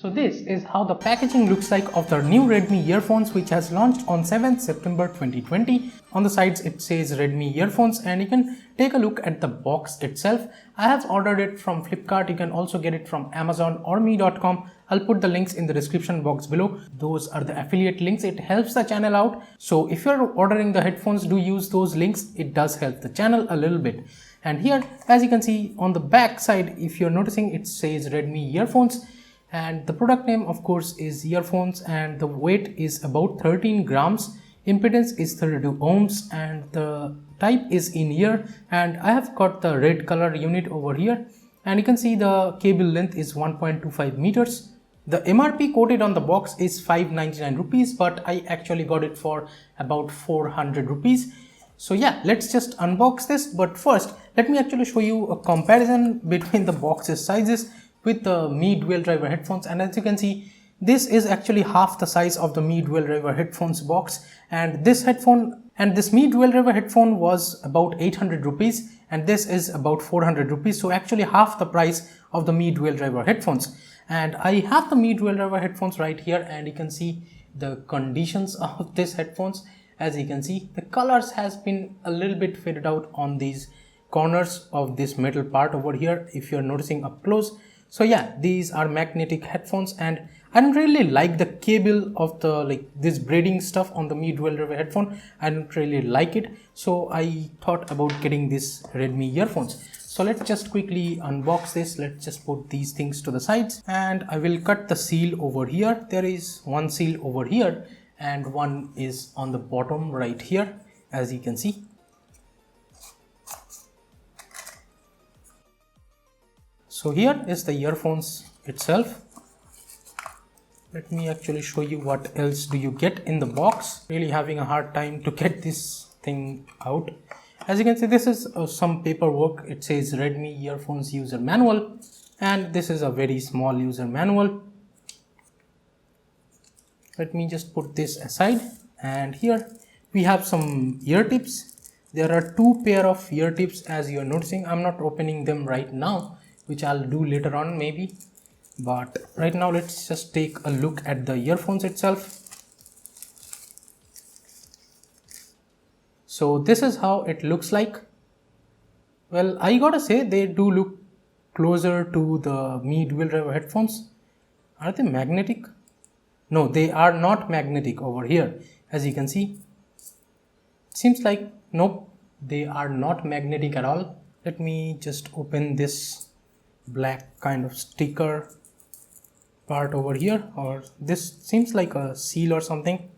So this is how the packaging looks like of the new Redmi earphones, which has launched on 7th September 2020. On the sides it says Redmi earphones, and you can take a look at the box itself. I have ordered it from Flipkart. You can also get it from Amazon or me.com. I'll put the links in the description box below. Those are the affiliate links. It helps the channel out. So if you're ordering the headphones, do use those links. It does help the channel a little bit. And here, as you can see on the back side, if you're noticing, it says Redmi earphones. And the product name of course is earphones, and the weight is about 13 grams. Impedance is 32 ohms and the type is in ear, and I have got the red color unit over here, and you can see the cable length is 1.25 meters. The MRP quoted on the box is 599 rupees, but I actually got it for about 400 rupees. So yeah, let's just unbox this, but first let me actually show you a comparison between the box's sizes with the Mi dual driver headphones. And as you can see, this is actually half the size of the Mi dual driver headphones box, and this Mi dual driver headphone was about 800 rupees and this is about 400 rupees, so actually half the price of the Mi dual driver headphones. And I have the Mi dual driver headphones right here, and you can see the conditions of these headphones. As you can see, the colors has been a little bit faded out on these corners of this metal part over here, if you're noticing up close. So yeah, these are magnetic headphones, and I don't really like the cable of the this braiding stuff on the Mi dual driver headphone. I don't really like it, so I thought about getting this Redmi earphones. So let's just quickly unbox this. Let's just put these things to the sides, and I will cut the seal over here. There is one seal over here and one is on the bottom right here, as you can see. So here is the earphones itself. Let me actually show you what else do you get in the box. Really having a hard time to get this thing out. As you can see, this is some paperwork. It says Redmi earphones user manual, and this is a very small user manual. Let me just put this aside, and here we have some ear tips. There are two pair of ear tips, as you are noticing. I'm not opening them right now, which I'll do later on maybe, but right now let's just take a look at the earphones itself. So this is how it looks like. Well, I gotta say they do look closer to the Mi dual driver headphones. Are they magnetic? No, they are not magnetic over here. As you can see, it seems like nope, they are not magnetic at all. Let me just open this black kind of sticker part over here, or this seems like a seal or something.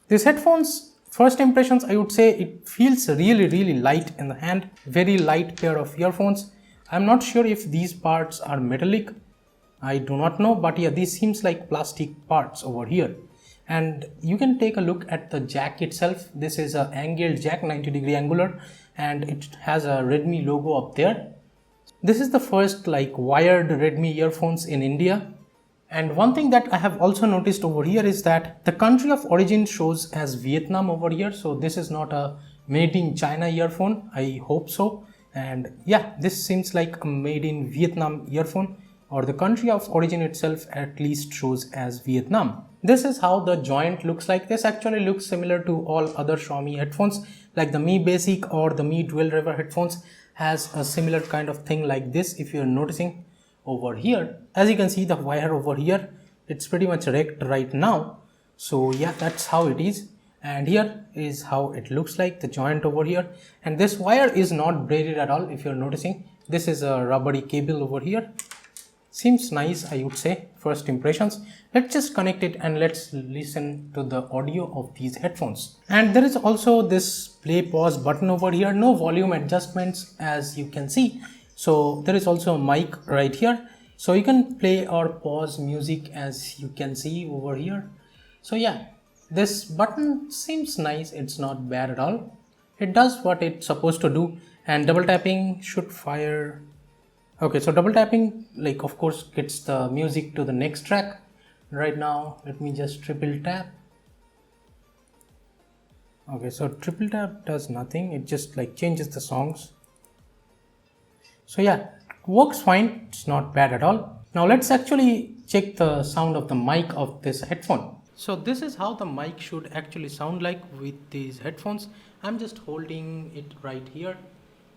These headphones, first impressions, I would say it feels really light in the hand. Very light pair of earphones. I'm not sure if these parts are metallic, I do not know, but yeah, these seems like plastic parts over here. And you can take a look at the jack itself. This is a angled jack, 90-degree angular, and it has a Redmi logo up there. This is the first wired Redmi earphones in India. And one thing that I have also noticed over here is that the country of origin shows as Vietnam over here. So this is not a made in China earphone, I hope so. And yeah, this seems like a made in Vietnam earphone, or the country of origin itself at least shows as Vietnam. This is how the joint looks like. This actually looks similar to all other Xiaomi headphones, like the Mi Basic or the Mi dual driver headphones has a similar kind of thing like this. If you're noticing over here, as you can see, the wire over here, it's pretty much wrecked right now. So yeah, that's how it is. And here is how it looks like, the joint over here. And this wire is not braided at all, if you're noticing. This is a rubbery cable over here. Seems nice, I would say, first impressions. Let's just connect it and let's listen to the audio of these headphones. And there is also this play pause button over here. No volume adjustments, as you can see. So there is also a mic right here. So you can play or pause music, as you can see over here. So yeah, this button seems nice. It's not bad at all. It does what it's supposed to do, and double tapping should fire. Okay, so double tapping of course gets the music to the next track. Right now let me just triple tap. Okay, so triple tap does nothing, it just changes the songs. So yeah, works fine, it's not bad at all. Now let's actually check the sound of the mic of this headphone. So this is how the mic should actually sound like with these headphones. I'm just holding it right here,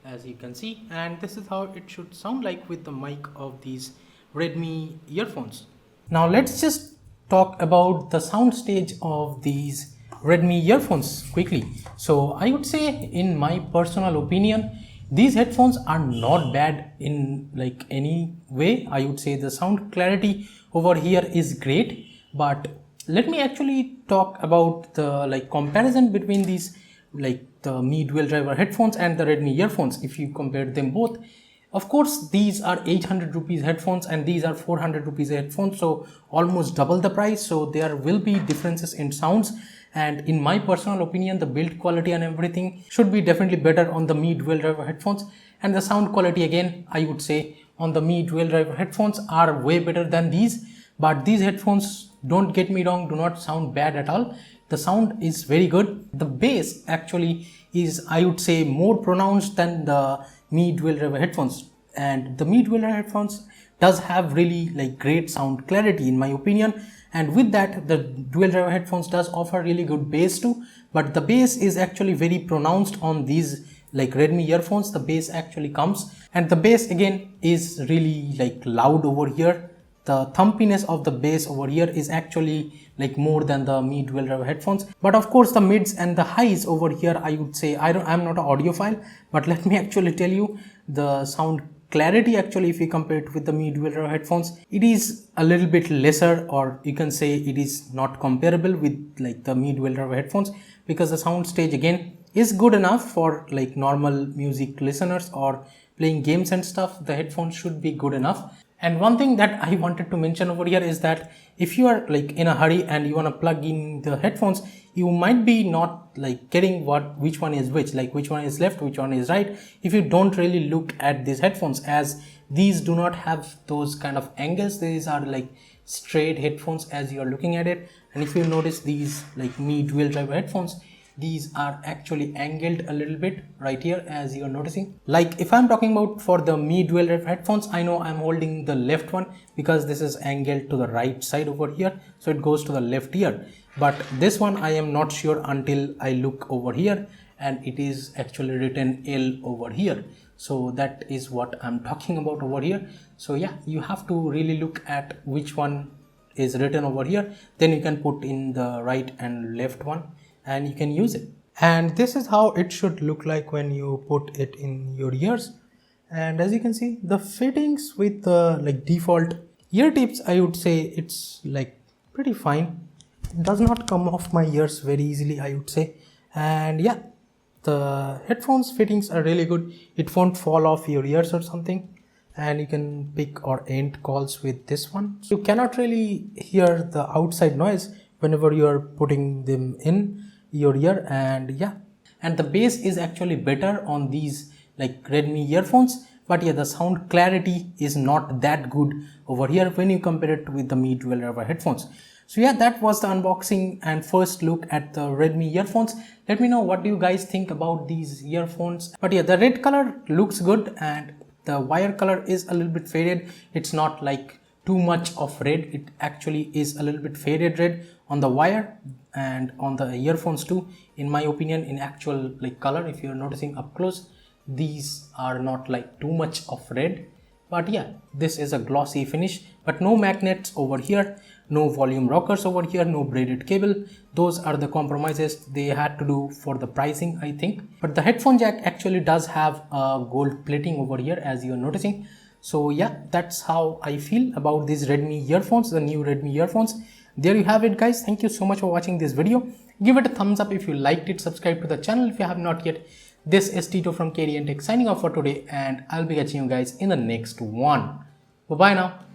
as you can see, and this is how it should sound like with the mic of these Redmi earphones. Now let's just talk about the sound stage of these Redmi earphones quickly. So I would say, in my personal opinion, these headphones are not bad in like any way. I would say the sound clarity over here is great, but let me actually talk about the like comparison between these, like the Mi dual driver headphones and the Redmi earphones. If you compare them both, of course these are 800 rupees headphones and these are 400 rupees headphones, so almost double the price. So there will be differences in sounds, and in my personal opinion, the build quality and everything should be definitely better on the Mi dual driver headphones, and the sound quality, again, I would say on the Mi dual driver headphones are way better than these. But these headphones, don't get me wrong, do not sound bad at all. The sound is very good. The bass actually is, I would say, more pronounced than the Mi dual driver headphones, and the Mi dual driver headphones does have really like great sound clarity in my opinion, and with that the dual driver headphones does offer really good bass too. But the bass is actually very pronounced on these like Redmi earphones. The bass actually comes, and the bass again is really like loud over here. The thumpiness of the bass over here is actually like more than the Mi dual driver headphones. But of course the mids and the highs over here, I would say, I'm not an audiophile, but let me actually tell you, the sound clarity actually, if you compare it with the Mi dual driver headphones, it is a little bit lesser, or you can say it is not comparable with like the Mi dual driver headphones, because the sound stage again is good enough for like normal music listeners or playing games and stuff. The headphones should be good enough. And one thing that I wanted to mention over here is that if you are like in a hurry and you want to plug in the headphones, you might be not like getting which one is which one is left, which one is right, if you don't really look at these headphones, as these do not have those kind of angles. These are like straight headphones as you are looking at it. And if you notice these like Mi dual driver headphones, these are actually angled a little bit right here, as you are noticing. Like if I'm talking about for the Mi dual driver headphones, I know I'm holding the left one because this is angled to the right side over here, so it goes to the left ear. But this one I am not sure until I look over here, and it is actually written L over here. So that is what I'm talking about over here. So yeah, you have to really look at which one is written over here, then you can put in the right and left one and you can use it. And this is how it should look like when you put it in your ears. And as you can see, the fittings with the like default ear tips, I would say it's like pretty fine. It does not come off my ears very easily, I would say. And yeah, the headphones fittings are really good. It won't fall off your ears or something, and you can pick or end calls with this one. So you cannot really hear the outside noise whenever you are putting them in your ear. And yeah, and the bass is actually better on these like Redmi earphones, but yeah, the sound clarity is not that good over here when you compare it with the Mi dual driver headphones. So yeah, that was the unboxing and first look at the Redmi earphones. Let me know what do you guys think about these earphones. But yeah, the red color looks good and the wire color is a little bit faded. It's not like too much of red, it actually is a little bit faded red on the wire and on the earphones too, in my opinion. In actual like color, if you're noticing up close, these are not like too much of red. But yeah, this is a glossy finish, but no magnets over here, no volume rockers over here, no braided cable. Those are the compromises they had to do for the pricing, I think. But the headphone jack actually does have a gold plating over here, as you're noticing. So yeah, that's how I feel about these Redmi earphones, the new Redmi earphones. There you have it, guys. Thank you so much for watching this video. Give it a thumbs up if you liked it. Subscribe to the channel if you have not yet. This is Tito from KDN Tech signing off for today, and I'll be catching you guys in the next one. Bye bye now.